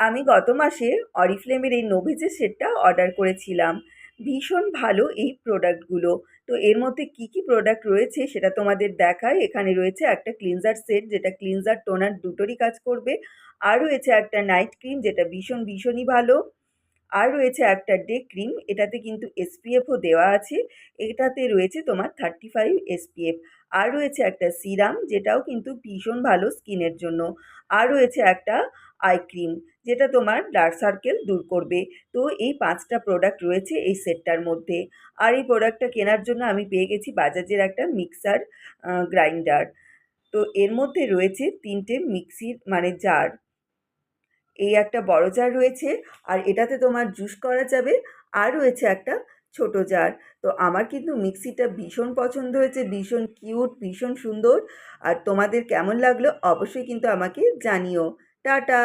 আমি গত মাসে অরিফ্লেমের এই নোভেজের সেটটা অর্ডার করেছিলাম। ভীষণ ভালো এই প্রোডাক্টগুলো। তো এর মধ্যে কি কি প্রোডাক্ট রয়েছে সেটা তোমাদের দেখাই। এখানে রয়েছে একটা ক্লিনজার সেট, যেটা ক্লিনজার টোনার দুটোরই কাজ করবে। আর রয়েছে একটা নাইট ক্রিম, যেটা ভীষণই ভালো। আর রয়েছে একটা ডে ক্রিম, এটাতে কিন্তু এসপিএফও দেওয়া আছে। এটাতে রয়েছে তোমার 35 এসপিএফ। আর রয়েছে একটা সিরাম, যেটাও কিন্তু ভীষণ ভালো স্কিনের জন্য। আর রয়েছে একটা আই ক্রিম, যেটা তোমার ডার্ক সার্কেল দূর করবে। তো এই 5টা প্রোডাক্ট রয়েছে এই সেটটার মধ্যে। আর এই প্রোডাক্টটা কেনার জন্য আমি পেয়ে গেছি বাজাজের একটা মিক্সার গ্রাইন্ডার। তো এর মধ্যে রয়েছে 3টে মিক্সির মানে জার। এই একটা বড় জার রয়েছে, আর এটাতে তোমার জুস করা যাবে। আর রয়েছে একটা ছোট জার। তো আমার কিন্তু মিক্সিটা ভীষণ পছন্দ হয়েছে, ভীষণ কিউট, ভীষণ সুন্দর। আর তোমাদের কেমন লাগলো অবশ্যই কিন্তু আমাকে জানিও। টাটা।